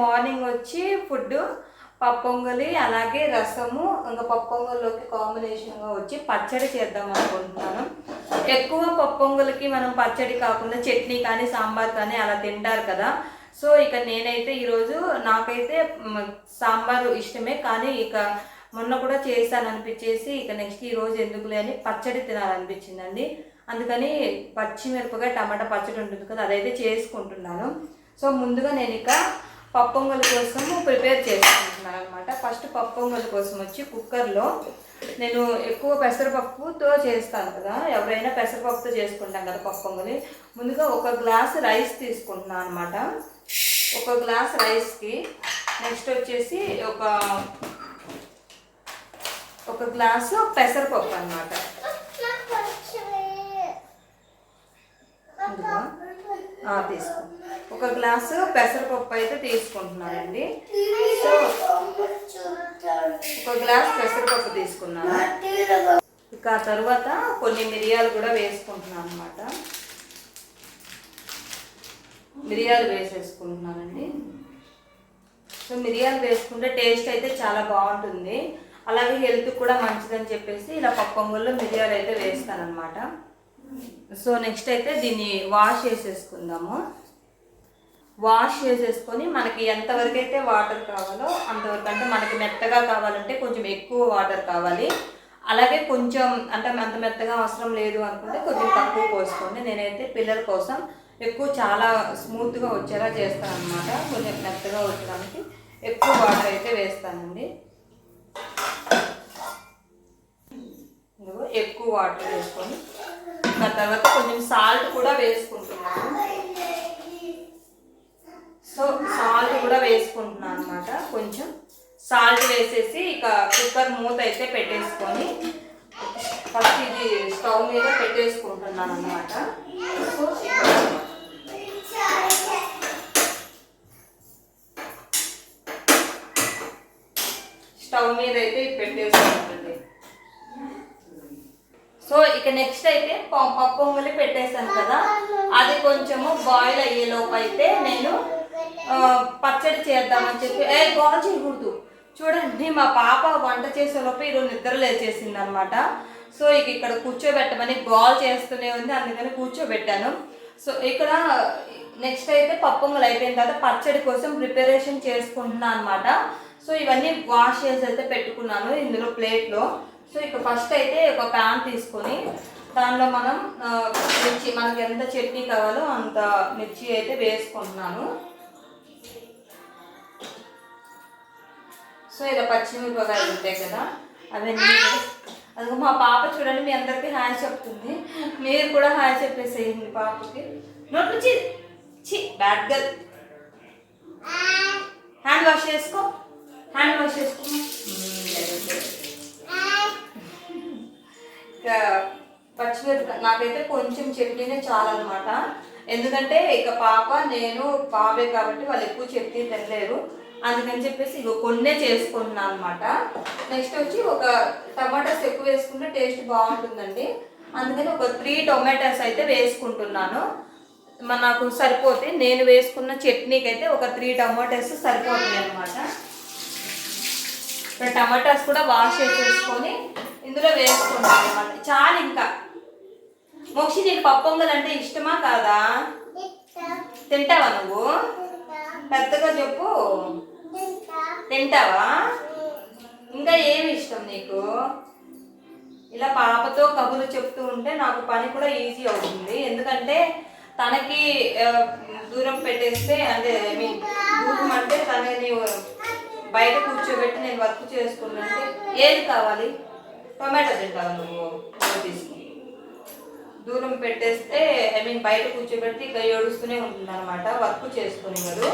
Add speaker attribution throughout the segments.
Speaker 1: Morning వచ్చి food పప్పు పొంగలి అలాగే రసము ఇంకా పప్పు పొంగల్లోకి కాంబినేషన్గా వచ్చి పచ్చడి చేద్దాం అనుకుంటున్నాను. ఎక్కువ పప్పు పొంగలికి మనం పచ్చడి కాకుండా చట్నీ కానీ సాంబార్ కానీ అలా తింటారు కదా. సో ఇక నేనైతే ఈరోజు నాకైతే సాంబారు ఇష్టమే, కానీ ఇక మొన్న కూడా చేశాను అనిపించేసి ఇక నెక్స్ట్ ఈరోజు ఎందుకులే అని పచ్చడి తినాలనిపించిందండి. అందుకని పచ్చిమిరపకాయ టమాటా పచ్చడి ఉంటుంది కదా, అదైతే చేసుకుంటున్నాను. సో ముందుగా నేను ఇక పప్పు పొంగల్ కోసం ప్రిపేర్ చేసుకుంటున్నాను అనమాట. ఫస్ట్ పప్పు పొంగల్ కోసం వచ్చి కుక్కర్లో నేను ఎక్కువ పెసరపప్పుతో చేస్తాను కదా, ఎవరైనా పెసరపప్పుతో చేసుకుంటాం కదా పప్పు పొంగలి. ముందుగా ఒక గ్లాస్ రైస్ తీసుకుంటున్నాను అనమాట. ఒక గ్లాస్ రైస్కి నెక్స్ట్ వచ్చేసి ఒక గ్లాసు పెసరపప్పు అనమాట. తీసుకో, ఒక గ్లాసు పెసరపప్పు అయితే తీసుకుంటున్నానండి. సో ఒక గ్లాస్ పెసరపప్పు తీసుకున్నాను. ఇక ఆ తర్వాత కొన్ని మిరియాలు కూడా వేసుకుంటున్నాను అనమాట. మిరియాలు వేసేసుకుంటున్నానండి. సో మిరియాలు వేసుకుంటే టేస్ట్ అయితే చాలా బాగుంటుంది, అలాగే హెల్త్ కూడా మంచిదని చెప్పేసి ఇలా పప్పు పొంగల్లో మిరియాలు అయితే వేస్తాను అనమాట. సో నెక్స్ట్ అయితే దీన్ని వాష్ చేసేసుకుందాము. వాష్ చేసేసుకొని మనకి ఎంతవరకు అయితే వాటర్ కావాలో అంతవరకు, అంటే మనకి మెత్తగా కావాలంటే కొంచెం ఎక్కువ వాటర్ కావాలి, అలాగే కొంచెం అంటే అంత మెత్తగా అవసరం లేదు అనుకుంటే కొంచెం తక్కువ పోసుకోండి. నేనైతే పిల్లల కోసం ఎక్కువ చాలా స్మూత్గా వచ్చేలా చేస్తాను అనమాట. కొంచెం మెత్తగా వచ్చడానికి ఎక్కువ వాటర్ అయితే వేస్తానండి. ఎక్కువ వాటర్ వేసుకొని ఆ తర్వాత కొంచెం సాల్ట్ కూడా వేసుకుంటున్నాను. సో సాల్ట్ కూడా వేసుకుంటున్నాను అనమాట. కొంచెం సాల్ట్ వేసేసి ఇక కుక్కర్ మూత అయితే పెట్టేసుకొని ఫస్ట్ ఇది స్టవ్ మీద పెట్టేసుకుంటున్నాను అనమాట. సో స్టవ్ మీద అయితే ఇది పెట్టేసుకుంటుంది. సో ఇక నెక్స్ట్ అయితే పప్పు పొంగలి పెట్టేసాను కదా, అది కొంచెము బాయిల్ అయ్యేలోపు అయితే నేను పచ్చడి చేద్దామని చెప్పి గోల్ చేయకూడదు. చూడండి మా పాప వంట చేసేలోపు ఈరోజు నిద్ర లేచేసింది అనమాట. సో ఇక ఇక్కడ కూర్చోబెట్టమని గోల్ చేస్తూనే ఉంది, అందుకని కూర్చోబెట్టాను. సో ఇక్కడ నెక్స్ట్ అయితే పప్పు పొంగల్ అయిపోయిన తర్వాత పచ్చడి కోసం ప్రిపరేషన్ చేసుకుంటున్నాను అనమాట. సో ఇవన్నీ వాష్ చేసి అయితే పెట్టుకున్నాను ఇందులో ప్లేట్లో. సో ఇక ఫస్ట్ అయితే ఒక ప్యాన్ తీసుకొని దానిలో మనం మిర్చి, మనకి ఎంత చట్నీ కావాలో అంత మిర్చి అయితే వేసుకుంటున్నాను. సో ఇలా పచ్చిమిరపకాయలు ఉంటాయి కదా అవన్నీ. అది మా పాప చూడండి మీ అందరికీ హాయ్ చెప్తుంది, మీరు కూడా హాయ్ చెప్పేసేయండి పాపకి. నోట్ నుంచి బ్యాడ్ గర్ల్, హ్యాండ్ వాష్ చేసుకో, హ్యాండ్ వాష్ చేసుకో. ఇక పచ్చిమిరపకాయ నాకైతే కొంచెం చట్నీనే చాలన్నమాట, ఎందుకంటే ఇక పాప నేను బాబే కాబట్టి వాళ్ళు ఎక్కువ చట్నీ తినలేరు, అందుకని చెప్పేసి ఇక కొన్నే చేసుకుంటున్నాను అనమాట. నెక్స్ట్ వచ్చి ఒక టమాటాస్ ఎక్కువ వేసుకుంటే టేస్ట్ బాగుంటుందండి, అందుకని ఒక 3 టొమాటోస్ అయితే వేసుకుంటున్నాను. నాకు సరిపోతే నేను వేసుకున్న చట్నీకి అయితే ఒక 3 టమాటోస్ సరిపోతుంది అనమాట. ఇప్పుడు టమాటాస్ కూడా వాష్ చేసేసుకొని ఇందులో వేసుకుంటాను అనమాట. చాలు ఇంకా. మోక్షి నీకు పప్పు పొంగల్ అంటే ఇష్టమా కాదా? తింటావా నువ్వు? పెద్దగా చెప్పు, తింటావా? ఇంకా ఏమి ఇష్టం నీకు? ఇలా పాపతో కబుర్లు చెప్తూ ఉంటే నాకు పని కూడా ఈజీ అవుతుంది, ఎందుకంటే తనకి దూరం పెట్టేస్తే, అంటే ఐ మీన్ దూరం అంటే తనని బయట కూర్చోబెట్టి నేను వర్క్ చేసుకుంటుంటే ఏది కావాలి? టొమాటో తింటావా నువ్వు? తీసుకుని దూరం పెట్టేస్తే ఐ మీన్ బయట కూర్చోబెట్టి ఇక ఏడుస్తూనే ఉంటుంది అనమాట వర్క్ చేసుకునేవాడు,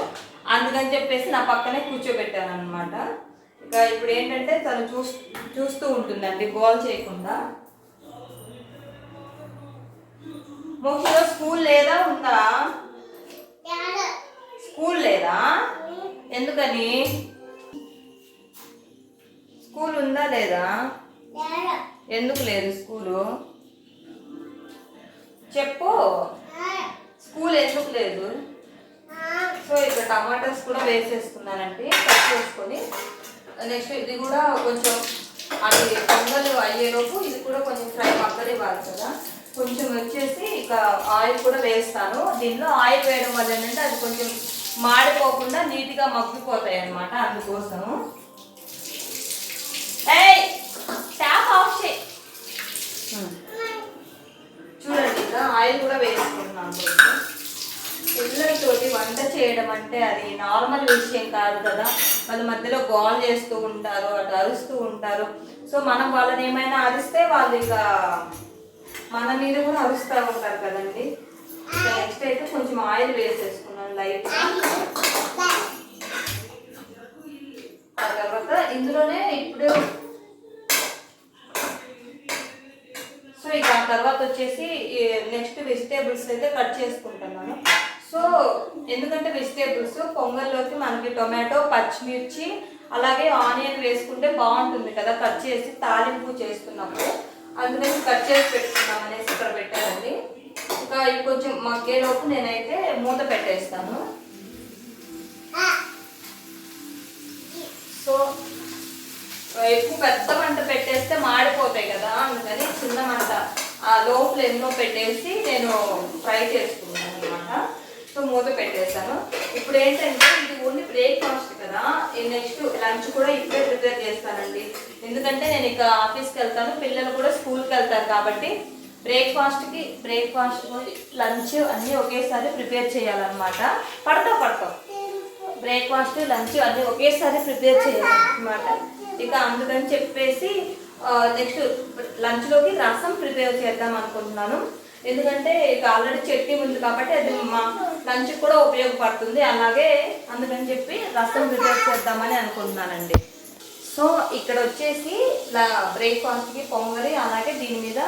Speaker 1: అందుకని చెప్పేసి నా పక్కనే కూర్చోబెట్టాను అనమాట. ఇక ఇప్పుడు ఏంటంటే తను చూస్తూ ఉంటుందండి గోల్ చేయకుండా. మోక్షలో స్కూల్ లేదా ఉందా? స్కూల్ లేదా? ఎందుకని? స్కూల్ ఉందా లేదా? ఎందుకు లేదు స్కూలు? చెప్పు, స్కూల్ ఎందుకు లేదు? సో ఇక్కడ టమాటాస్ కూడా వేసేసుకున్నానండి, కట్ చేసుకొని. నెక్స్ట్ ఇది కూడా కొంచెం అది పొంగల్ అయ్యేలోపు ఇది కూడా కొంచెం ఫ్రై మగ్గనివ్వాలి కదా. కొంచెం వచ్చేసి ఇక ఆయిల్ కూడా వేస్తాను. దీనిలో ఆయిల్ వేయడం వల్ల ఏంటంటే అది కొంచెం మాడిపోకుండా నీట్గా మగ్గిపోతాయి అన్నమాట, అందుకోసము. ట్యాప్ ఆఫ్ చేయి. చూడండి ఇక ఆయిల్ కూడా వేసుకుంటున్నాను. పిల్లలతోటి వంట చేయడం అంటే అది నార్మల్ విషయం కాదు కదా. వాళ్ళ మధ్యలో గోల్ చేస్తూ ఉంటారు, అటు అరుస్తూ ఉంటారు. సో మనం వాళ్ళని ఏమైనా అరిస్తే వాళ్ళు ఇక మన మీద కూడా అరుస్తూ ఉంటారు కదండి. నెక్స్ట్ అయితే కొంచెం ఆయిల్ వేసేసుకున్నాను లైట్. ఆ తర్వాత ఇందులోనే ఇప్పుడు సో ఇక ఆ తర్వాత వచ్చేసి నెక్స్ట్ వెజిటేబుల్స్ అయితే కట్ చేసుకుంటున్నాను. సో ఎందుకంటే వెజిటేబుల్స్ పొంగల్లోకి మనకి టొమాటో, పచ్చిమిర్చి అలాగే ఆనియన్ వేసుకుంటే బాగుంటుంది కదా కట్ చేసి తాలింపు చేస్తున్నప్పుడు. అందుకని కట్ చేసి పెట్టుకున్నాం అనేసి ఇక్కడ పెట్టానండి. ఇంకా ఇవి కొంచెం మగ్గేలోపు నేనైతే మూత పెట్టేస్తాను. సో ఎక్కువ పెద్ద మంట పెట్టేస్తే మాడిపోతాయి కదా, అందుకని చిన్న మంట లో ఫ్లేమ్లో పెట్టేసి నేను ఫ్రై చేసుకున్నాను అనమాట. సో మూత పెట్టేస్తాను. ఇప్పుడు ఏంటంటే ఇది ఓన్లీ బ్రేక్ఫాస్ట్ కదా, నెక్స్ట్ లంచ్ కూడా ఇప్పుడే ప్రిపేర్ చేస్తానండి. ఎందుకంటే నేను ఇక ఆఫీస్కి వెళ్తాను, పిల్లలు కూడా స్కూల్కి వెళ్తారు కాబట్టి బ్రేక్ఫాస్ట్ లంచ్ అన్నీ ఒకేసారి ప్రిపేర్ చేయాలన్నమాట. పడతాం బ్రేక్ఫాస్ట్ లంచ్ అన్నీ ఒకేసారి ప్రిపేర్ చేయాలన్నమాట. ఇక అందుకని చెప్పేసి నెక్స్ట్ లంచ్లోకి రసం ప్రిపేర్ చేద్దాం అనుకుంటున్నాను. ఎందుకంటే ఇక ఆల్రెడీ చట్నీ ఉంది కాబట్టి అది మా లంచ్ కూడా ఉపయోగపడుతుంది. అలాగే అందుకని చెప్పి రసం ప్రిపేర్ చేద్దామని అనుకుంటున్నానండి. సో ఇక్కడ వచ్చేసి బ్రేక్ఫాస్ట్కి పొంగలి అలాగే దీని మీద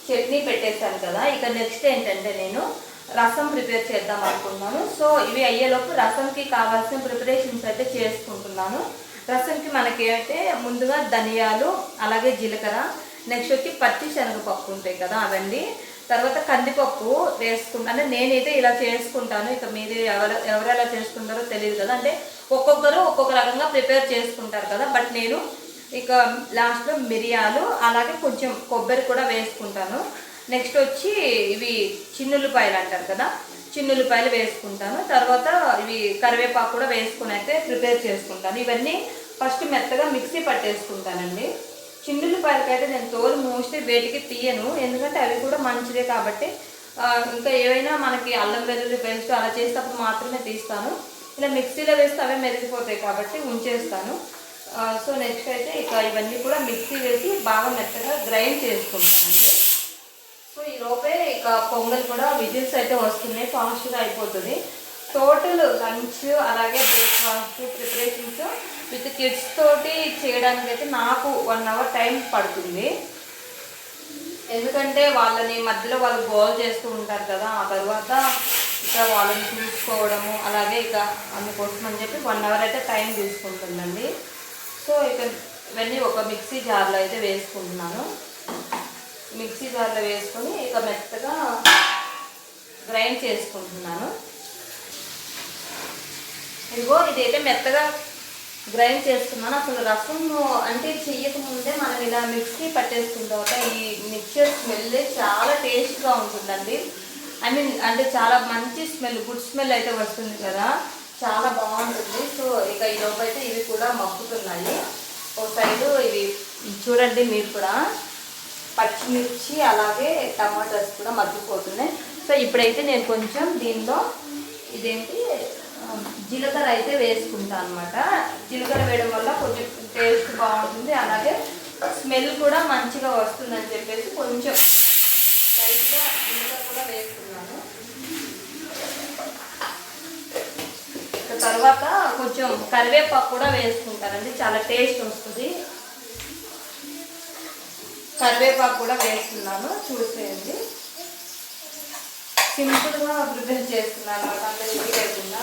Speaker 1: చట్నీ పెట్టేశాను కదా. ఇక నెక్స్ట్ ఏంటంటే నేను రసం ప్రిపేర్ చేద్దాం అనుకుంటున్నాను. సో ఇవి అయ్యేలోపు రసంకి కావాల్సిన ప్రిపరేషన్స్ అయితే చేసుకుంటున్నాను. రసంకి మనకి అయితే ముందుగా ధనియాలు అలాగే జీలకర్ర, నెక్స్ట్ వచ్చి పచ్చి శనగపప్పు ఉంటాయి కదా అవండి, తర్వాత కందిపప్పు వేసుకుంటా. అంటే నేనైతే ఇలా చేసుకుంటాను. ఇక మీరు ఎవరెలా చేసుకుంటారో తెలియదు కదా, అంటే ఒక్కొక్కరు ఒక్కొక్క రకంగా ప్రిపేర్ చేసుకుంటారు కదా. బట్ నేను ఇక లాస్ట్లో మిరియాలు అలాగే కొంచెం కొబ్బరి కూడా వేసుకుంటాను. నెక్స్ట్ వచ్చి ఇవి చిన్నుల్లిపాయలు అంటారు కదా, చిన్నుల్లిపాయలు వేసుకుంటాను. తర్వాత ఇవి కరివేపాకు కూడా వేసుకుని అయితే ప్రిపేర్ చేసుకుంటాను. ఇవన్నీ ఫస్ట్ మెత్తగా మిక్సీ పట్టేసుకుంటానండి. చిన్నుల్లిపాయలకైతే నేను తోలు మోస్ట్లీ వేటికి తీయను, ఎందుకంటే అవి కూడా మంచిదే కాబట్టి. ఇంకా ఏవైనా మనకి అల్లం వెల్లుల్లి పేస్ట్ అలా చేసేటప్పుడు మాత్రమే తీస్తాను. ఇలా మిక్సీలో వేస్తే అవే మెరిగిపోతాయి కాబట్టి ఉంచేస్తాను. సో నెక్స్ట్ అయితే ఇక ఇవన్నీ కూడా మిక్సీ వేసి బాగా మెత్తగా గ్రైండ్ చేసుకుంటానండి. సో ఈ లోపే ఇక పొంగల్ కూడా విజిల్స్ అయితే వస్తున్నాయి, ఫాస్ట్గా అయిపోతుంది. టోటల్ లంచ్ అలాగే బ్రేక్ఫాస్ట్ ప్రిపరేషన్స్ విత్ కిడ్స్ తోటి చేయడానికి అయితే నాకు 1 అవర్ టైం పడుతుంది. ఎందుకంటే వాళ్ళని మధ్యలో వాళ్ళు గోల్ చేస్తూ ఉంటారు కదా, ఆ తర్వాత ఇక వాళ్ళని చూసుకోవడము అలాగే ఇక అందుకోసం అని చెప్పి 1 అవర్ అయితే టైం తీసుకుంటుందండి. సో ఇక ఇవన్నీ ఒక మిక్సీ జార్లో అయితే వేసుకుంటున్నాను. మిక్సీ జార్లో వేసుకొని ఇక మెత్తగా గ్రైండ్ చేసుకుంటున్నాను. ఇదిగో ఇదైతే మెత్తగా గ్రైండ్ చేసుకున్నాను. అసలు రసం అంటే చెయ్యకముందే మనం ఇలా మిక్సీ పట్టేసుకున్న తర్వాత ఈ మిక్చర్ స్మెల్ చాలా టేస్ట్గా ఉంటుందండి. ఐ మీన్ అంటే చాలా మంచి స్మెల్, గుడ్ స్మెల్ అయితే వస్తుంది కదా, చాలా బాగుంటుంది. సో ఇక ఈ లోపు అయితే ఇవి కూడా మగ్గుతున్నాయి. ఒక సైడు ఇవి చూడండి మీరు కూడా పచ్చిమిర్చి అలాగే టమాటాస్ కూడా మగ్గిపోతున్నాయి. సో ఇప్పుడైతే నేను కొంచెం దీనిలో ఇదేంటి జీలకర్ర అయితే వేసుకుంటాను అనమాట. జీలకర్ర వేయడం వల్ల కొంచెం టేస్ట్ బాగుంటుంది, అలాగే స్మెల్ కూడా మంచిగా వస్తుందని చెప్పేసి కొంచెం లైట్గా జీలకర్ర కూడా వేసుకున్నాను. తర్వాత కొంచెం కరివేపాకు కూడా వేసుకుంటానండి, చాలా టేస్ట్ వస్తుంది. కరివేపాకు కూడా వేస్తున్నాను, చూసేయండి. సింపుల్గా ప్రిపేర్ చేస్తున్నాను అనమాట, అంత ఇది లేకుండా.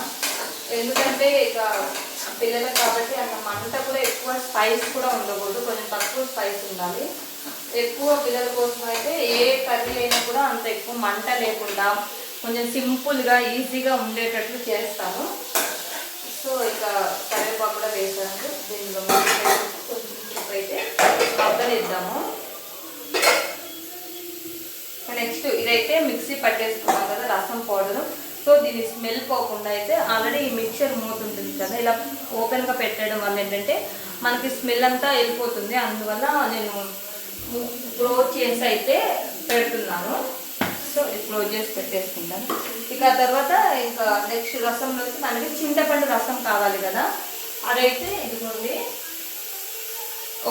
Speaker 1: ఎందుకంటే ఇక పిల్లలకు కాబట్టి అంత మంట కూడా ఎక్కువ స్పైస్ కూడా ఉండకూడదు, కొంచెం తక్కువ స్పైస్ ఉండాలి. ఎక్కువ పిల్లల కోసం అయితే ఏ కర్రీ అయినా కూడా అంత ఎక్కువ మంట లేకుండా కొంచెం సింపుల్గా ఈజీగా ఉండేటట్లు చేస్తాను. సో ఇక కరివేపాకు కూడా వేసాను. దీనిలో కొంచెం అయితే మగ్గనిద్దాము. నెక్స్ట్ ఇదైతే మిక్సీ పట్టేసుకున్నాం కదా రసం పౌడరు. సో దీన్ని స్మెల్ పోకుండా అయితే ఆల్రెడీ ఈ మిక్చర్ మూత ఉంటుంది కదా, ఇలా ఓపెన్గా పెట్టడం వల్ల ఏంటంటే మనకి స్మెల్ అంతా వెళ్ళిపోతుంది. అందువల్ల నేను క్లోజ్ చేసి అయితే పెడుతున్నాను. సో ఇది క్లోజ్ చేసి పెట్టేసుకుంటాను. ఇక తర్వాత ఇంకా నెక్స్ట్ రసంలోకి మనకి చింతపండు రసం కావాలి కదా, అదైతే ఇదిగోండి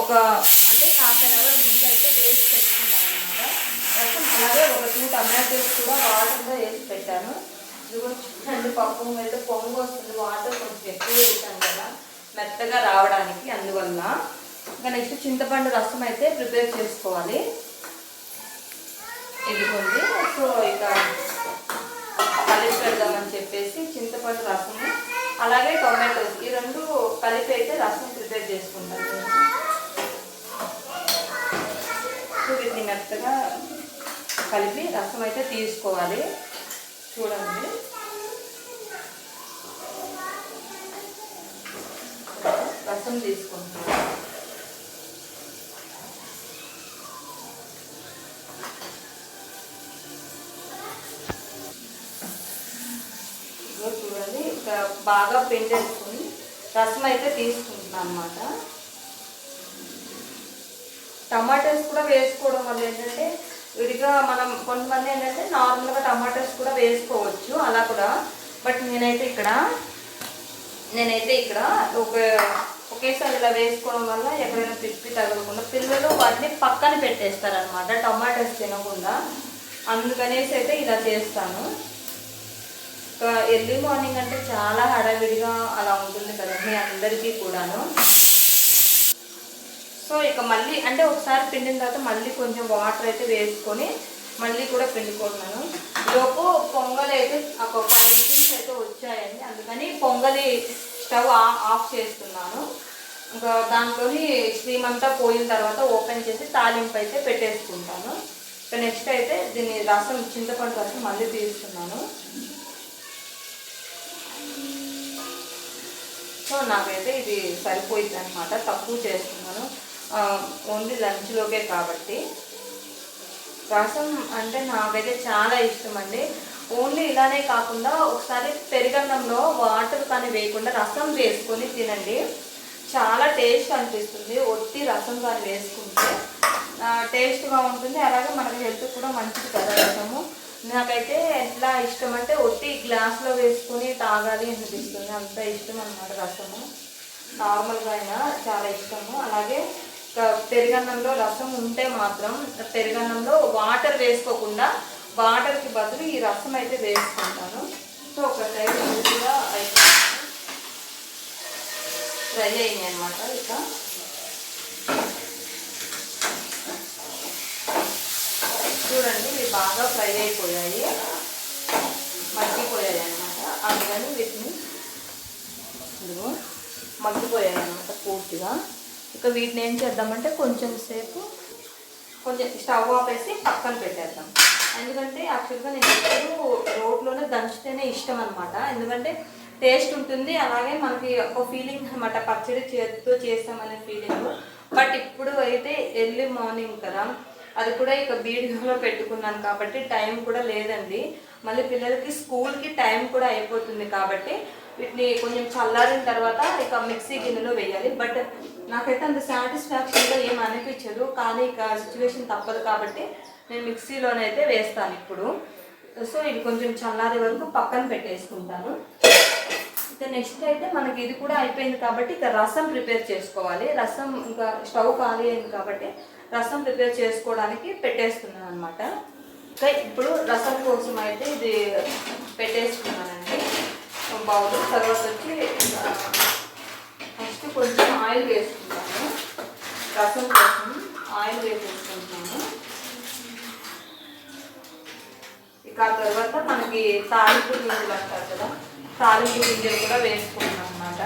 Speaker 1: ఒక అంటే హాఫ్ అన్ అవర్ ముందు అయితే వేసి పెట్టుకున్నాను అనమాట రసం. అలాగే ఒక 2 టమాటోస్ కూడా వాటర్లో వేసి పెట్టాను. ఇదిగోండి చూడండి, పప్పు మీద పొంగు వస్తుంది. వాటర్ కొంచెం ఎక్కువ వేసాను కదా మెత్తగా రావడానికి, అందువల్ల. ఇంకా నెక్స్ట్ చింతపండు రసం అయితే ప్రిపేర్ చేసుకోవాలి. ఇదిగోండి, సో ఇక కలిపి పెడదామని చెప్పేసి చింతపండు రసము అలాగే టొమాటోస్ ఈ 2 కలిపి అయితే రసం ప్రిపేర్ చేసుకుంటాను. సో వీటిని మెత్తగా కలిపి రసం అయితే తీసుకోవాలి. చూడండి, రసం తీసుకుంటున్నాను. చూడండి, ఇంకా బాగా పిండేసుకుని రసం అయితే తీసుకుంటున్నాను అన్నమాట. టమాటాస్ కూడా వేసుకోవడం వల్ల ఏంటంటే విడిగా మనం కొంతమంది ఏంటంటే నార్మల్గా టమాటాస్ కూడా వేసుకోవచ్చు అలా కూడా. బట్ నేనైతే ఇక్కడ ఒకేసారి ఇలా వేసుకోవడం వల్ల ఎక్కడైనా పిప్పి తగలకుండా పిల్లలు వాటిని పక్కన పెట్టేస్తారనమాట టమాటాస్ తినకుండా. అందుకనేసి అయితే ఇలా చేస్తాను. ఎర్లీ మార్నింగ్ అంటే చాలా హడావిడిగా అలా ఉంటుంది కదండి అందరికీ కూడాను. సో ఇక మళ్ళీ అంటే ఒకసారి పిండిన తర్వాత మళ్ళీ కొంచెం వాటర్ అయితే వేసుకొని మళ్ళీ కూడా పిండుకుంటున్నాను. లోపు పొంగలి అయితే ఒక 5 విజిల్స్ అయితే వచ్చాయండి. అందుకని పొంగలి స్టవ్ ఆఫ్ చేస్తున్నాను. ఇంకా దాంట్లోని స్టీమ్ అంతా పోయిన తర్వాత ఓపెన్ చేసి తాలింపు అయితే పెట్టేసుకుంటాను. ఇక నెక్స్ట్ అయితే దీన్ని రసం చింతపండు రసం మళ్ళీ తీస్తున్నాను. సో నాకైతే ఇది సరిపోయింది అనమాట, తక్కువ చేస్తున్నాను ఓన్లీ లంచ్లోకే కాబట్టి. రసం అంటే నాకైతే చాలా ఇష్టం అండి. ఓన్లీ ఇలానే కాకుండా ఒకసారి పెరుగన్నంలో వాటర్ కానీ వేయకుండా రసం వేసుకొని తినండి, చాలా టేస్ట్ అనిపిస్తుంది. ఒట్టి రసం కానీ వేసుకుంటే టేస్ట్గా ఉంటుంది. అలాగే మనకి హెల్త్ కూడా మంచిది కదా రసము. నాకైతే ఎట్లా ఇష్టం అంటే ఒట్టి గ్లాస్లో వేసుకొని తాగాలి అనిపిస్తుంది, అంత ఇష్టం అన్నమాట రసము. నార్మల్గా అయినా చాలా ఇష్టము. అలాగే పెరుగన్నంలో రసం ఉంటే మాత్రం పెరుగన్నంలో వాటర్ వేసుకోకుండా వాటర్కి బదులు ఈ రసం అయితే వేసుకుంటాను. సో ఒక సైడ్ మంచిగా అయితే ఫ్రై అయ్యాయి అనమాట. ఇక చూడండి, ఇవి బాగా ఫ్రై అయిపోయాయి, మగ్గిపోయాయి అనమాట. అందుకని వీటిని మగ్గిపోయాయి అనమాట పూర్తిగా. ఇక వీటిని ఏం చేద్దామంటే కొంచెం స్టవ్ ఆపేసి పక్కన పెట్టేద్దాం. ఎందుకంటే యాక్చువల్గా నేను ఎప్పుడు రోట్లోనే దంచితేనే ఇష్టం అనమాట. ఎందుకంటే టేస్ట్ ఉంటుంది, అలాగే మనకి ఒక ఫీలింగ్ అనమాట, పచ్చడి చేతితో చేస్తామనే ఫీలింగ్. బట్ ఇప్పుడు అయితే ఎర్లీ మార్నింగ్ కదా, అది కూడా ఇక వీడియోలో పెట్టుకున్నాను కాబట్టి టైం కూడా లేదండి. మళ్ళీ పిల్లలకి స్కూల్కి టైం కూడా అయిపోతుంది కాబట్టి వీటిని కొంచెం చల్లారిన తర్వాత ఇక మిక్సీ గిన్నెలో వేయాలి. బట్ నాకైతే అంత సాటిస్ఫాక్షన్గా ఏం అనిపించదు, కానీ ఇక సిచ్యువేషన్ తప్పదు కాబట్టి నేను మిక్సీలోనైతే వేస్తాను ఇప్పుడు. సో ఇది కొంచెం చల్లారే వరకు పక్కన పెట్టేసుకుంటాను. ఇక నెక్స్ట్ అయితే మనకి ఇది కూడా అయిపోయింది కాబట్టి ఇక రసం ప్రిపేర్ చేసుకోవాలి. రసం ఇంకా స్టవ్ ఖాళీ అయింది కాబట్టి రసం ప్రిపేర్ చేసుకోవడానికి పెట్టేస్తున్నాను అనమాట. ఇంకా ఇప్పుడు రసం కోసం అయితే ఇది పెట్టేసుకున్నానండి బౌల్. తర్వాత వచ్చి ఫస్ట్ కొంచెం ఆయిల్ వేసుకుంటాను, రసం కోసం ఆయిల్ వేసేసుకుంటున్నాను. ఇక ఆ తర్వాత మనకి తాలింపు గింజలు అంటారు కదా, తాలింపు గింజలు కూడా వేసుకుంటాం అన్నమాట.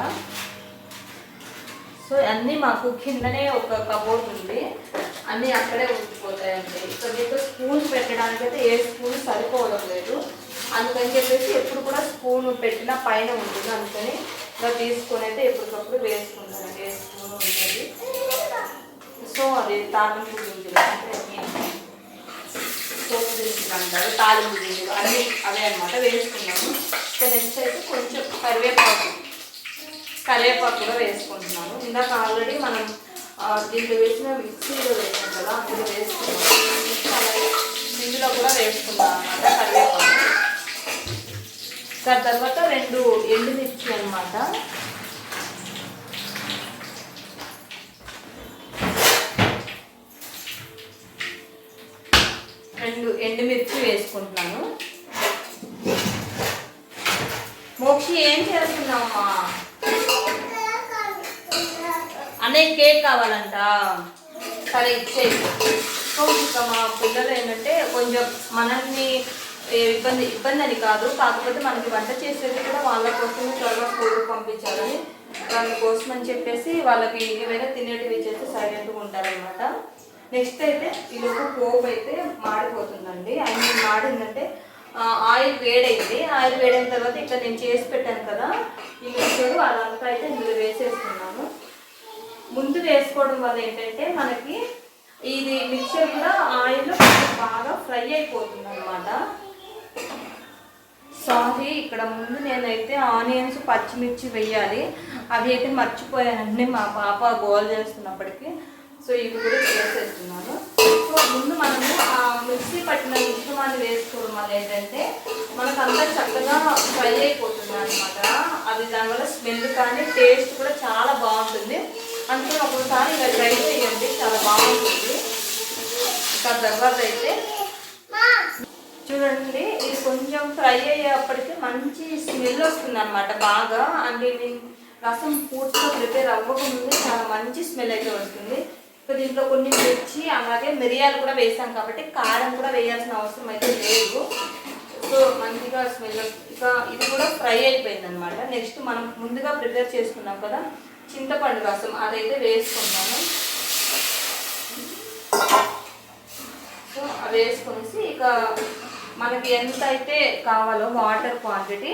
Speaker 1: సో అన్నీ మాకు కిందనే ఒక కబోర్డ్ ఉంది, అన్నీ అక్కడే ఉండిపోతాయండి. ఇక్కడ మీకు స్పూన్ పెట్టడానికి అయితే ఏ స్పూన్ సరిపోవడం లేదు. అందుకని చెప్పేసి ఎప్పుడు కూడా స్పూన్ పెట్టిన పైన ఉంటుంది, అందుకని ఇలా తీసుకొని అయితే ఎప్పటికప్పుడు వేసుకుంటానండి. స్పూన్ ఉంటుంది. సో అది తాలింపు గింజలు అంటే పోపు దినుసులు అంటారు, తాలింపు గింజలు అన్నీ అవే అనమాట వేసుకున్నాము. సో నెక్స్ట్ అయితే కొంచెం కరివేపాకు కూడా వేసుకుంటున్నాను. ఇందాక ఆల్రెడీ మనం దీంట్లో వేసిన మిక్సీలో వేసాం కదా, అందులో వేసుకున్నాము. అలాగే ఇందులో కూడా వేసుకున్నాం అనమాట కరివేపాకు. దాని తర్వాత 2 ఎండుమిర్చి అనమాట. ఎండుమిర్చి వేసుకుంటున్నాను. మోక్షి ఏం చేస్తున్నావమ్మా? అన్నయ్య కేక్ కావాలంట. సరే ఇచ్చేది. సో ఇంకా మా పిల్లలు ఏంటంటే కొంచెం మనల్ని ఇబ్బంది అని కాదు, కాకపోతే మనకి వంట చేసేది కూడా వాళ్ళ కోసమే త్వరగా స్కూల్కి పంపించాలని, వాళ్ళ కోసం అని చెప్పేసి వాళ్ళకి ఏమైనా తినేటివి చేసి సైలెంట్గా ఉంటారనమాట. నెక్స్ట్ అయితే ఈలోపు పోపు అయితే మాడిపోతుందండి. మాడిందంటే ఆయిల్ వేడైంది. ఆయిల్ వేడైన తర్వాత ఇక్కడ నేను చేసి పెట్టాను కదా ఈ మిక్చర్, అదంతా అయితే ఇందులో వేసేస్తున్నాను. ముందు వేసుకోవడం వల్ల ఏంటంటే మనకి ఇది మిక్చర్ కూడా ఆయిల్ బాగా ఫ్రై అయిపోతుంది అనమాట. సారీ, ఇక్కడ ముందు నేనైతే ఆనియన్స్ పచ్చిమిర్చి వేయాలి, అవి అయితే మర్చిపోయానండి మా పాప గోల్ చేస్తున్నప్పటికీ. సో ఇవి కూడా వేసేస్తున్నాను. సో ముందు మనము ఆ మిక్సీ పట్టిన మిశ్రమాన్ని వేసుకోవడం వల్ల ఏంటంటే మనకు అంతా చక్కగా ఫ్రై అయిపోతుంది అనమాట. అది దానివల్ల స్మెల్ కానీ టేస్ట్ కూడా చాలా బాగుంటుంది. అందుకని ఒకసారి ఇలా ట్రై చేయండి, చాలా బాగుంటుంది. ఇంకా తర్వాత అయితే చూడండి, ఇది కొంచెం ఫ్రై అయ్యేప్పటికీ మంచి స్మెల్ వస్తుంది అనమాట బాగా. అంటే రసం పూర్తిగా ప్రిపేర్ అవ్వకముందే చాలా మంచి స్మెల్ అయితే వస్తుంది. సో దీంట్లో కొన్ని మిర్చి అలాగే మిరియాలు కూడా వేసాం కాబట్టి కారం కూడా వేయాల్సిన అవసరం అయితే లేదు. సో మంచిగా స్మెల్. ఇక ఇది కూడా ఫ్రై అయిపోయింది అనమాట. నెక్స్ట్ మనం ముందుగా ప్రిపేర్ చేసుకున్నాం కదా చింతపండు రసం, అదైతే వేసుకుంటాను. సో అది వేసుకొనేసి ఇక మనకి ఎంత అయితే కావాలో వాటర్ క్వాంటిటీ,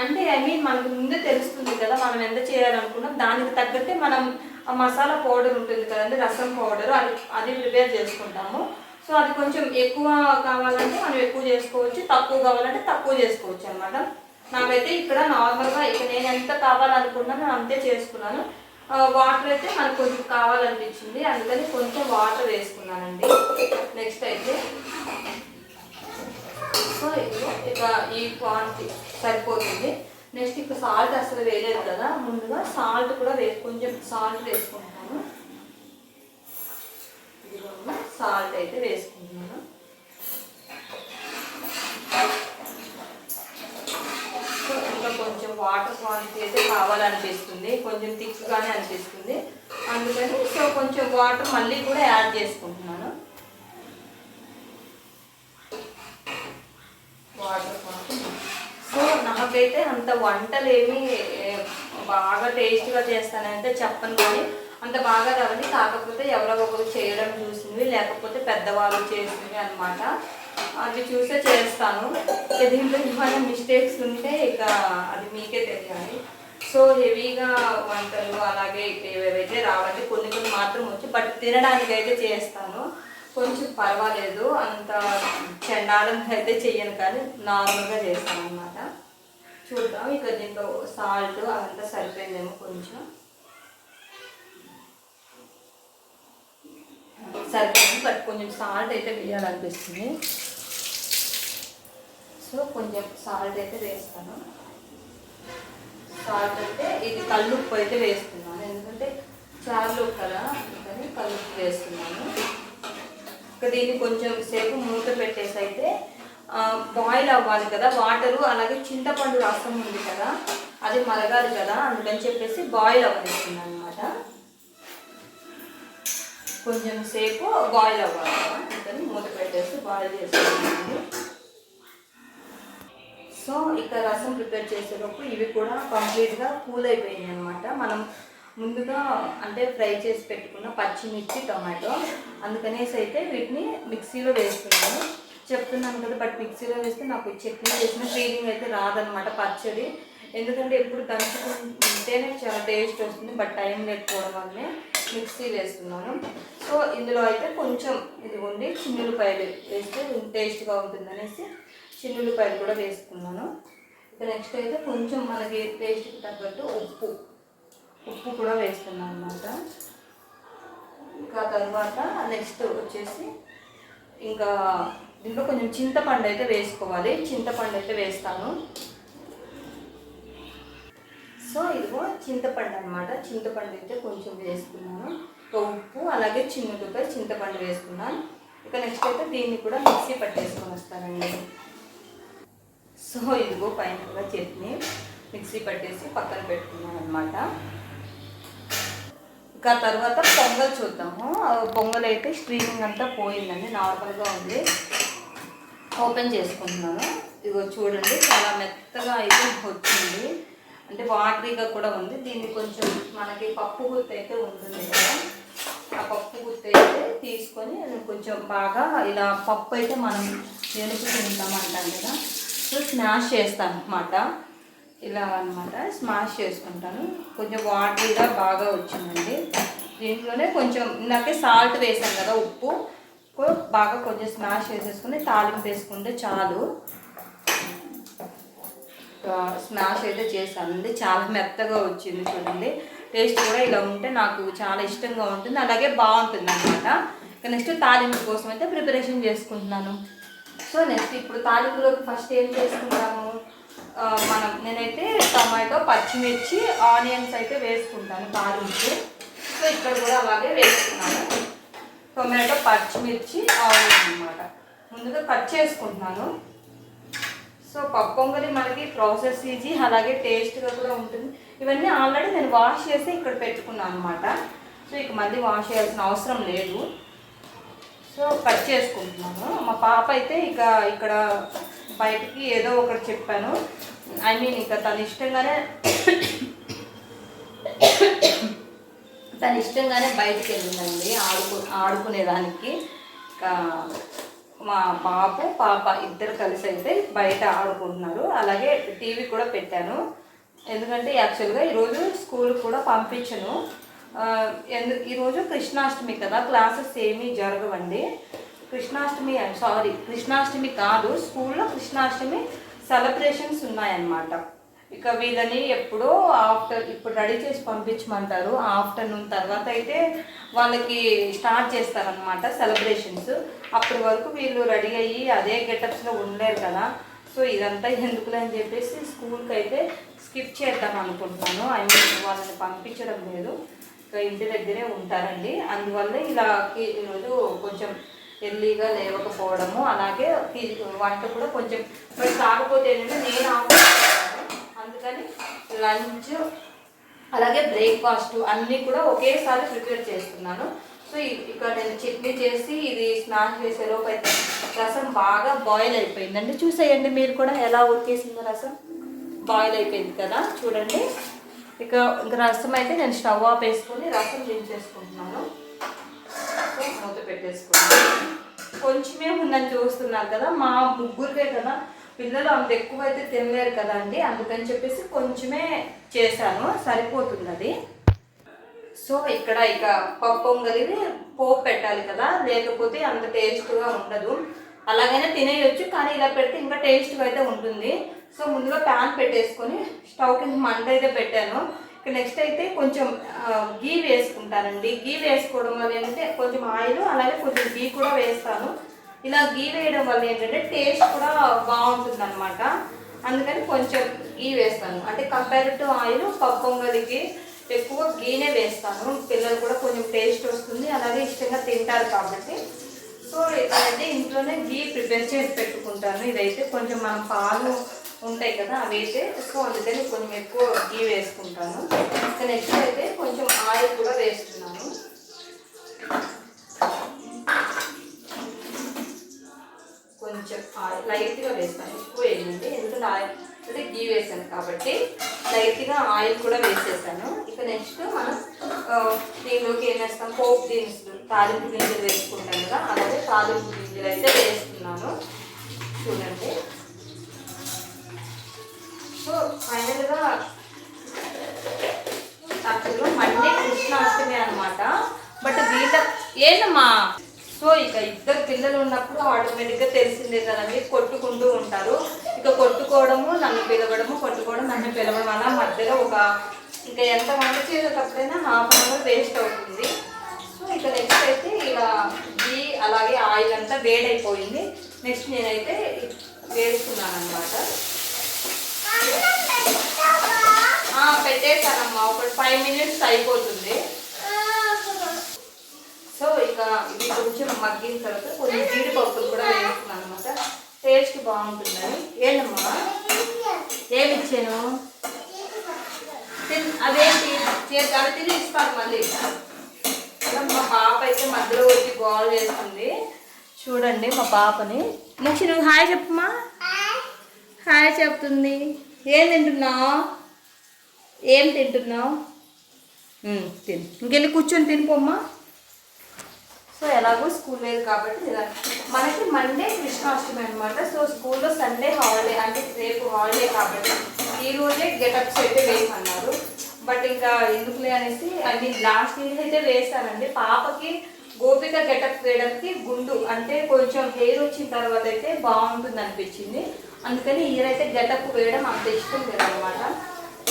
Speaker 1: అంటే మనకు ముందే తెలుస్తుంది కదా మనం ఎంత చేయాలనుకున్నాం, దానికి తగ్గట్టే మనం మసాలా పౌడర్ ఉంటుంది కదండి, రసం పౌడర్, అది ప్రిపేర్ చేసుకుంటాము. సో అది కొంచెం ఎక్కువ కావాలంటే మనం ఎక్కువ చేసుకోవచ్చు, తక్కువ కావాలంటే తక్కువ చేసుకోవచ్చు అనమాట. నాకైతే ఇక్కడ నార్మల్గా ఇక నేను ఎంత కావాలనుకున్నానో అంతే చేసుకున్నాను. వాటర్ అయితే మనకు కొంచెం కావాలనిపించింది, అందుకని కొంచెం వాటర్ వేసుకున్నానండి. నెక్స్ట్ అయితే సో ఇక ఈ క్వాంటిటీ సరిపోతుంది. నెక్స్ట్ ఇక సాల్ట్ అసలు వేయలేదు కదా, ముందుగా సాల్ట్ కూడా కొంచెం సాల్ట్ వేసుకుంటాను. ఇదిగోండి సాల్ట్ అయితే వేసుకుంటున్నాను. సో ఇంకా కొంచెం వాటర్ క్వాంటిటీ అయితే కావాలనిపిస్తుంది, కొంచెం థిక్గానే అనిపిస్తుంది, అందుకని సో కొంచెం వాటర్ మళ్ళీ కూడా యాడ్ చేసుకుంటున్నాను. Water quantity. సో నాకైతే అంత వంటలు ఏమి బాగా టేస్ట్గా చేస్తానంటే చెప్పను, కానీ అంత బాగా రావాలి. కాకపోతే ఎవరో ఒకరు చేయడం చూసింది, లేకపోతే పెద్దవాళ్ళు చేసింది అనమాట, అది చూసే చేస్తాను. దీంట్లో ఏమైనా మిస్టేక్స్ ఉంటే ఇక అది మీకే తెలియాలి. సో హెవీగా వంటలు అలాగే ఏవైతే రావాలి, కొన్ని మాత్రం వచ్చి, బట్ తినడానికి అయితే చేస్తాను. కొంచెం పర్వాలేదు, అంత చండాలంగా అయితే చెయ్యను, కానీ నార్మల్గా చేస్తాను అన్నమాట. చూద్దాం ఇక దీంట్లో సాల్ట్ అదంతా సరిపోయిందేమో, కొంచెం సరిపోయింది, బట్ కొంచెం సాల్ట్ అయితే వేయాలనిపిస్తుంది. సో కొంచెం సాల్ట్ అయితే వేస్తాను. సాల్ట్ అంటే ఇది కల్లుప్పు అయితే వేస్తున్నాను, ఎందుకంటే చాలు కదా, అందుకని కల్లుప్పు వేస్తున్నాను. ఇక దీన్ని కొంచెం సేపు మూత పెట్టేసి అయితే బాయిల్ అవ్వాలి కదా వాటరు, అలాగే చింతపండు రసం ఉంది కదా అది మరగాలి కదా, అందుకని చెప్పేసి బాయిల్ అవ్వనిస్తున్నాను అనమాట. కొంచెం సేపు బాయిల్ అవ్వాలి కదా, అందుకని మూత పెట్టేసి బాయిల్ చేసుకుంటున్నాను. సో ఇక రసం ప్రిపేర్ చేసేటప్పుడు ఇవి కూడా కంప్లీట్గా కూల్ అయిపోయినాయి అనమాట. మనం ముందుగా అంటే ఫ్రై చేసి పెట్టుకున్న పచ్చిమిర్చి టొమాటో, అందుకనేసి అయితే వీటిని మిక్సీలో వేస్తున్నాను. చెప్తున్నాను కదా, బట్ మిక్సీలో వేస్తే నాకు చట్నీ చేసిన ఫీలింగ్ అయితే రాదనమాట పచ్చడి. ఎందుకంటే ఎప్పుడు దంచుకుంటేనే చాలా టేస్ట్ వస్తుంది, బట్ టైం లేకపోవడం వల్లనే మిక్సీ వేస్తున్నాను. సో ఇందులో అయితే కొంచెం ఇదిగోండి చిన్నులపాయలు వేస్తే టేస్ట్గా ఉంటుందనేసి చిన్నులపాయలు కూడా వేసుకున్నాను. ఇక నెక్స్ట్ అయితే కొంచెం మనకి టేస్ట్కి తగ్గట్టు ఉప్పు కూడా వేస్తున్నాను అనమాట. ఇంకా తర్వాత నెక్స్ట్ వచ్చేసి ఇంకా దీంట్లో కొంచెం చింతపండు అయితే వేసుకోవాలి. చింతపండు అయితే వేస్తాను. సో ఇదిగో చింతపండు అనమాట. చింతపండు అయితే కొంచెం వేసుకున్నాను. ఉప్పు అలాగే చిన్నులపాయ చింతపండు వేసుకున్నాను. ఇక నెక్స్ట్ అయితే దీన్ని కూడా మిక్సీ పట్టేసుకొని వస్తానండి. సో ఇదిగో పైన కూడా చట్నీ మిక్సీ పట్టేసి పక్కన పెట్టుకున్నాను అనమాట. ఇంకా తర్వాత పొంగల్ చూద్దాము. పొంగల్ అయితే స్ట్రీమింగ్ అంతా పోయిందండి, నార్మల్గా ఉంది. ఓపెన్ చేసుకుంటున్నాను. ఇదిగో చూడండి చాలా మెత్తగా అయితే వచ్చింది, అంటే వాటరీగా కూడా ఉంది. దీన్ని కొంచెం మనకి పప్పు గుత్తి అయితే ఉంటుంది కదా, ఆ పప్పు గుత్తి అయితే తీసుకొని కొంచెం బాగా ఇలా పప్పు అయితే మనం ఎనుకు తింటామంటాం కదా, సో స్మాష్ చేస్తాను అనమాట. ఇలా అనమాట స్మాష్ చేసుకుంటాను. కొంచెం వాటరీగా బాగా వచ్చిందండి. దీంట్లోనే కొంచెం ఇందాకే సాల్ట్ వేసాను కదా, ఉప్పు బాగా కొంచెం స్మాష్ చేసేసుకుని తాలింపు వేసుకుంటే చాలు. స్మాష్ అయితే చేశానండి, చాలా మెత్తగా వచ్చింది చూడండి. టేస్ట్ కూడా ఇలా ఉంటే నాకు చాలా ఇష్టంగా ఉంటుంది, అలాగే బాగుంటుంది అనమాట. ఇక నెక్స్ట్ తాలింపు కోసం అయితే ప్రిపరేషన్ చేసుకుంటున్నాను. సో నెక్స్ట్ ఇప్పుడు తాలింపులోకి ఫస్ట్ ఏం చేసుకుంటాము, నేనైతే టమాటో పచ్చిమిర్చి ఆనియన్స్ అయితే వేసుకుంటాను తాలింపు. సో ఇక్కడ కూడా అలాగే వేసుకున్నాను. టొమాటో పచ్చిమిర్చి ఆనియన్ అనమాట ముందుగా కట్ చేసుకుంటున్నాను. సో పప్పు పొంగలి మనకి ప్రాసెస్ ఈజీ, అలాగే టేస్ట్గా కూడా ఉంటుంది. ఇవన్నీ ఆల్రెడీ నేను వాష్ చేసి ఇక్కడ పెట్టుకున్నాను అనమాట. సో ఇక మళ్ళీ వాష్ చేయాల్సిన అవసరం లేదు. సో కట్ చేసుకుంటున్నాను. మా పాప అయితే ఇక్కడ బయటికి ఏదో ఒకటి చెప్పాను, ఐ మీన్ ఇంకా తన ఇష్టంగానే బయటికి వెళ్ళిందండి ఆడుకునేదానికి. ఇంకా మా బాబు పాప ఇద్దరు కలిసి అయితే బయట ఆడుకుంటున్నారు. అలాగే టీవీ కూడా పెట్టాను, ఎందుకంటే యాక్చువల్గా ఈరోజు స్కూల్ కూడా పంపించను. ఈరోజు కృష్ణాష్టమి కదా, క్లాసెస్ ఏమీ జరగవండి. కృష్ణాష్టమి కాదు, స్కూల్లో కృష్ణాష్టమి సెలబ్రేషన్స్ ఉన్నాయన్నమాట. ఇక వీళ్ళని ఎప్పుడో ఇప్పుడు రెడీ చేసి పంపించమంటారు. ఆఫ్టర్నూన్ తర్వాత అయితే వాళ్ళకి స్టార్ట్ చేస్తారనమాట సెలబ్రేషన్స్. అప్పటి వరకు వీళ్ళు రెడీ అయ్యి అదే గెటప్స్లో ఉండలేరు కదా. సో ఇదంతా ఎందుకులే అని చెప్పేసి స్కూల్కి అయితే స్కిప్ చేద్దాం అనుకుంటున్నాను. ఐ మీన్ వాళ్ళని పంపించడం లేదు, ఇంకా ఇంటి దగ్గరే ఉంటారండి. అందువల్ల ఇలా ఈరోజు కొంచెం ఎర్లీగా లేవకపోవడము, అలాగే వంట కూడా కొంచెం మరి కాకపోతే ఏంటంటే నేను అందుకని లంచ్ అలాగే బ్రేక్ఫాస్ట్ అన్నీ కూడా ఒకేసారి ప్రిపేర్ చేస్తున్నాను. సో ఇక్కడ నేను చట్నీ చేసి ఇది స్నాక్స్ చేసేలోపు అయితే రసం బాగా బాయిల్ అయిపోయిందండి. చూసేయండి మీరు కూడా ఎలా ఉడికేసిందో, రసం బాయిల్ అయిపోయింది కదా చూడండి. ఇక రసం అయితే నేను స్టవ్ ఆఫ్ వేసుకొని రసం దించేసుకుంటున్నాను. సో మూత పెట్టేసుకుంటాను. కొంచెమే ఉందని చూస్తున్నారు కదా, మా ముగ్గురికే కదా, పిల్లలు అంత ఎక్కువ అయితే తినలేరు కదా అండి, అందుకని చెప్పేసి కొంచెమే చేశాను, సరిపోతుంది అది. సో ఇక్కడ ఇక పప్పు పొంగలిని పోపు పెట్టాలి కదా, లేకపోతే అంత టేస్ట్గా ఉండదు. అలాగైనా తినేయొచ్చు, కానీ ఇలా పెడితే ఇంకా టేస్ట్గా అయితే ఉంటుంది. సో ముందుగా ప్యాన్ పెట్టేసుకొని స్టవ్ కింద మంట అయితే పెట్టాను. ఇక నెక్స్ట్ అయితే కొంచెం గీ వేసుకుంటానండి. గీ వేసుకోవడం వల్ల ఏంటంటే కొంచెం ఆయిల్ అలాగే కొంచెం గీ కూడా వేస్తాను. ఇలా గీ వేయడం వల్ల ఏంటంటే టేస్ట్ కూడా బాగుంటుంది అనమాట. అందుకని కొంచెం గీ వేస్తాను. అంటే కంపేర్ టు ఆయిల్ పప్పు పొంగలికి ఎక్కువ గీనే వేస్తాను. పిల్లలు కూడా కొంచెం టేస్ట్ వస్తుంది, అలాగే ఇష్టంగా తింటారు కాబట్టి. సో ఇదైతే ఇంట్లోనే గీ ప్రిపేర్ చేసి పెట్టుకుంటాను. ఇదైతే కొంచెం మనం పాలు ఉంటాయి కదా అవి అయితే, సో అందుకని కొంచెం ఎక్కువ గీ వేసుకుంటాను. నెక్స్ట్ అయితే కొంచెం ఆయిల్ కూడా వేస్తున్నాను. కొంచెం ఆయిల్ లైట్గా వేస్తాను, ఎక్కువ వేయండి, ఎందుకంటే ఆయిల్ అంటే గీ వేసాను కాబట్టి లైట్గా ఆయిల్ కూడా వేసేసాను. ఇక నెక్స్ట్ మనం దీనిలోకి ఏం వేస్తాం, పోపు దినుసులు తాలింపు గింజలు వేసుకుంటాం కదా, అలాగే తాలింపు గింజలు అయితే వేస్తున్నాను. చూడండి. సో ఫైనల్గా యాక్చువల్గా మండే కృష్ణాష్టమి అనమాట. బట్ వీళ్ళ ఏంటమ్మా, సో ఇక ఇద్దరు పిల్లలు ఉన్నప్పుడు ఆటోమేటిక్గా తెలిసిందే కదండి, కొట్టుకుంటూ ఉంటారు. ఇక కొట్టుకోవడము, నన్ను పిలవడము, కొట్టుకోవడం, నన్ను పిలవడం, అలా మధ్యలో ఇంకా ఎంత వంట చేసేటప్పుడైనా హాఫ్ అన్ అవర్ వేస్ట్ అవుతుంది. సో ఇక నెక్స్ట్ అయితే ఇలా గీ అలాగే ఆయిల్ అంతా వేడైపోయింది. నెక్స్ట్ నేనైతే వేసుకున్నాను అనమాట. పెట్టేశానమ్మా, ఒక 5 minutes అయిపోతుంది. సో ఇక ఇది కొంచెం మగ్గిన తర్వాత కొంచెం జీడిపప్పులు కూడా వేస్తున్నాను అనమాట, టేస్ట్ బాగుంటుందని. ఏంటమ్మా ఏమి ఇచ్చాను, అదేంటి అవి తిని ఇస్తాను మళ్ళీ. మా పాప అయితే మధ్యలో వచ్చి గోల్ చేస్తుంది చూడండి, మా పాపని. నెక్స్ట్ నువ్వు హాయ్ చెప్పమ్మా. హాయ్ చెప్తుంది. ఏం తింటున్నావు, ఏం తింటున్నావు, తిను, ఇంకెళ్ళి కూర్చొని తినిపోమ్మా. సో ఎలాగో స్కూల్ లేదు కాబట్టి మనకి మండే కృష్ణాష్టమి అనమాట. సో స్కూల్లో సండే హాలిడే, అంటే రేపు హాలిడే కాబట్టి ఈరోజే గెటప్స్ అయితే వేయమన్నారు. బట్ ఇంకా ఎందుకులే అనేసి అన్ని లాస్ట్ ఇయర్ అయితే వేసానండి. పాపకి గోపిక గెటప్ వేయడానికి గుండు అంటే కొంచెం హెయిర్ వచ్చిన తర్వాత అయితే బాగుంటుంది అనిపించింది. అందుకని ఇయర్ అయితే గెటప్ వేయడం అంత ఇష్టం లేదనమాట.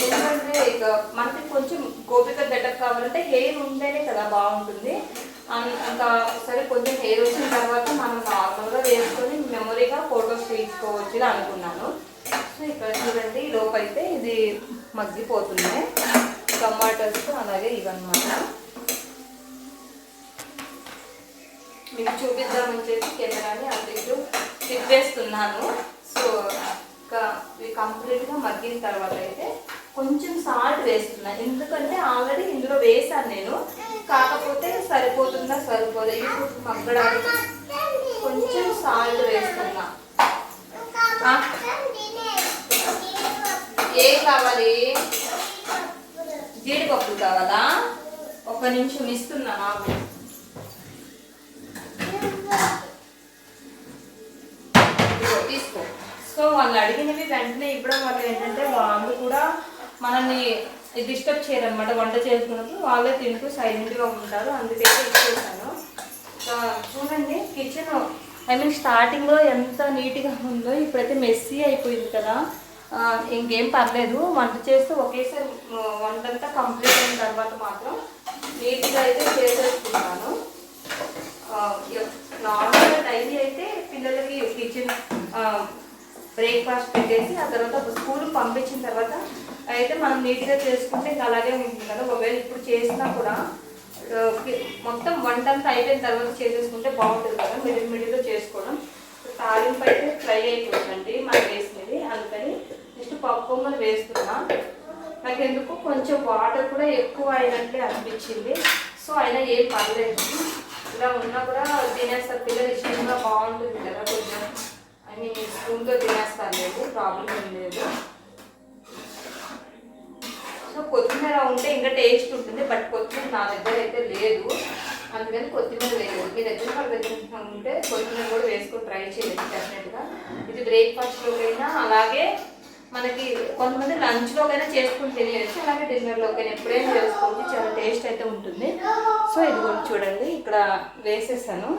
Speaker 1: ఎందుకంటే ఇక మనకి కొంచెం గోపిక గెటప్ కావాలంటే హెయిర్ ఉంటేనే కదా బాగుంటుంది. ఇంకా సరే కొంచెం హెయిర్ వచ్చిన తర్వాత మనం నార్మల్గా వేసుకొని మెమొరీగా ఫొటోస్ తీసుకోవచ్చు అనుకున్నాను. సో ఇక్కడ చూడండి, లోపైతే ఇది మగ్గిపోతుంది. టమాటోస్ అలాగే ఇవన్నమాట మీకు చూపిద్దామని చెప్పి కెమెరాని అటు ఇటు తిప్పేస్తున్నాను. సో ఇంకా ఇవి కంప్లీట్గా మగ్గిన తర్వాత అయితే కొంచెం సాల్ట్ వేస్తున్నాను, ఎందుకంటే ఆల్రెడీ ఇందులో వేసాను నేను. కాకపోతే సరిపోతుందా సరిపోదా ఇప్పుడు మగ్గడానికి కొంచెం సాల్ట్ వేస్తున్నా. ఏం కావాలి, జీడిపప్పులు కావాలా? 1 నిమిషం ఇస్తున్నా నాకు. తీసుకో. సో వాళ్ళు అడిగినవి వెంటనే ఇవ్వడం వల్ల ఏంటంటే వాళ్ళు కూడా మనల్ని డిస్టర్బ్ చేయరనమాట. వంట చేసుకున్నప్పుడు వాళ్ళే తింటూ సైలెంట్గా ఉంటారు, అందుకైతే ఇచ్చేసాను. చూడండి కిచెన్ స్టార్టింగ్లో ఎంత నీట్గా ఉందో, ఇప్పుడైతే మెస్సీ అయిపోయింది కదా. ఇంకేం పర్లేదు, వంట చేస్తే ఒకేసారి వంటంతా కంప్లీట్ అయిన తర్వాత మాత్రం నీట్గా అయితే చేసేసుకుంటాను. నార్మల్గా డైలీ అయితే పిల్లలకి కిచెన్ బ్రేక్ఫాస్ట్ పెట్టేసి ఆ తర్వాత స్కూల్కి పంపించిన తర్వాత అయితే మనం నీట్గా చేసుకుంటే ఇంకా అలాగే ఉంటుంది కదా. ఒకవేళ ఇప్పుడు చేసినా కూడా మొత్తం వంట అంతా అయిపోయిన తర్వాత చేసేసుకుంటే బాగుంటుంది కదా, మిడిల్గా చేసుకోవడం. తాలింపు అయితే ఫ్రై అయిపోతుందండి మనం వేసినది, అందుకని నెక్స్ట్ పప్పు పొంగల్ వేస్తున్నా. నాకు ఎందుకు కొంచెం వాటర్ కూడా ఎక్కువ అయినట్లే అనిపించింది. సో అయినా ఏం పర్లేదు, ఇలా ఉన్నా కూడా తినేస్తారు పిల్లలు, ఇష్టంగా బాగుంటుంది కదా. కొంచెం అని స్పూన్తో తినేస్తారు, లేదు ప్రాబ్లం ఏం లేదు. సో కొత్తిమీర ఉంటే ఇంకా టేస్ట్ ఉంటుంది, బట్ కొత్తిమీర నా దగ్గర అయితే లేదు, అందుకని కొత్తిమీర వేయలేదు. మీ దగ్గర వాళ్ళ దగ్గర ఉంటే కొత్తిమీర కూడా వేసుకొని ట్రై చేయండి డెఫినెట్గా. ఇది బ్రేక్ఫాస్ట్లోకైనా అలాగే మనకి కొంతమంది లంచ్లోకైనా చేసుకుని తినేయచ్చు, అలాగే డిన్నర్లోకైనా ఎప్పుడైనా చేసుకోవచ్చు, చాలా టేస్ట్ అయితే ఉంటుంది. సో ఇది కూడా చూడండి ఇక్కడ వేసేసాను.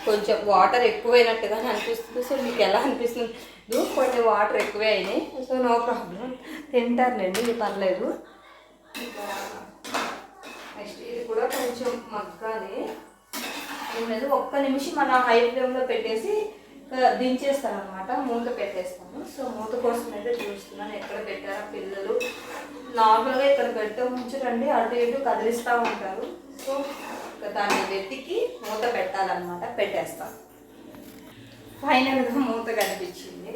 Speaker 1: కొంచెం వాటర్ ఎక్కువైనట్టుగానే అనిపిస్తుంది. సో మీకు ఎలా అనిపిస్తుంది, కొన్ని వాటర్ ఎక్కువే అయినాయి. సో నో ప్రాబ్లం, తింటారులేండి, ఇది పర్లేదు. నెక్స్ట్ ఇది కూడా కొంచెం మగ్గాలి. నేను 1 నిమిషం మన హై ఫ్లేమ్లో పెట్టేసి దించేస్తాను అనమాట, మూత పెట్టేస్తాను. సో మూత కోసం అయితే చూస్తున్నాను ఎక్కడ పెట్టారా పిల్లలు. నార్మల్గా ఇక్కడ పెట్టే ఉంచరండి, అటు ఇటు కదిలిస్తూ ఉంటారు. సో దాన్ని వెతికి మూత పెట్టాలన్నమాట, పెట్టేస్తాను. ఫైనల్గా మూత కనిపించింది.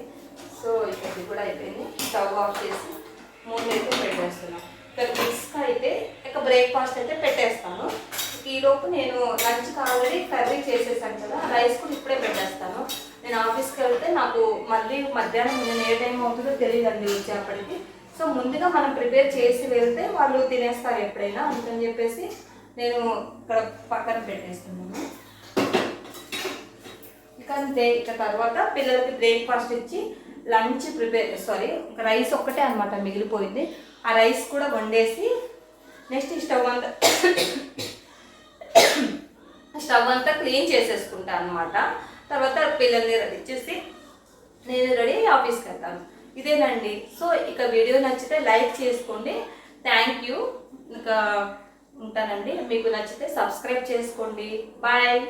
Speaker 1: సో ఇది కూడా అయిపోయింది, స్టవ్ ఆఫ్ చేసి మూత అయితే పెట్టేస్తున్నాను. ఇక్కడ బిస్క్ అయితే ఇక బ్రేక్ఫాస్ట్ అయితే పెట్టేస్తాను. ఈలోపు నేను లంచ్కి ఆల్రెడీ కర్రీ చేసేసాను కదా, రైస్ కూడా ఇప్పుడే పెట్టేస్తాను. నేను ఆఫీస్కి వెళ్తే నాకు మళ్ళీ మధ్యాహ్నం నేను ఏ టైం అవుతుందో తెలియదండి వచ్చేప్పటికి. సో ముందుగా మనం ప్రిపేర్ చేసి వెళ్తే వాళ్ళు తినేస్తారు ఎప్పుడైనా, అందుకని చెప్పేసి నేను ఇక్కడ పక్కన పెట్టేస్తున్నాను. ఇక అంతే. ఇక తర్వాత పిల్లలకి బ్రేక్ఫాస్ట్ ఇచ్చి లంచ్ రైస్ ఒక్కటే అనమాట మిగిలిపోయింది. ఆ రైస్ కూడా వండేసి నెక్స్ట్ స్టవ్ అంతా క్లీన్ చేసేసుకుంటాను అనమాట. తర్వాత పిల్లల్ని రెడీ చేసి నేను రెడీ ఆఫీస్కి వెళ్తాను. ఇదేనండి. సో ఇక వీడియో నచ్చితే లైక్ చేసుకోండి. Thank you. ఇంకా ఉంటానండి. మీకు నచ్చితే సబ్స్క్రైబ్ చేసుకోండి. బాయ్.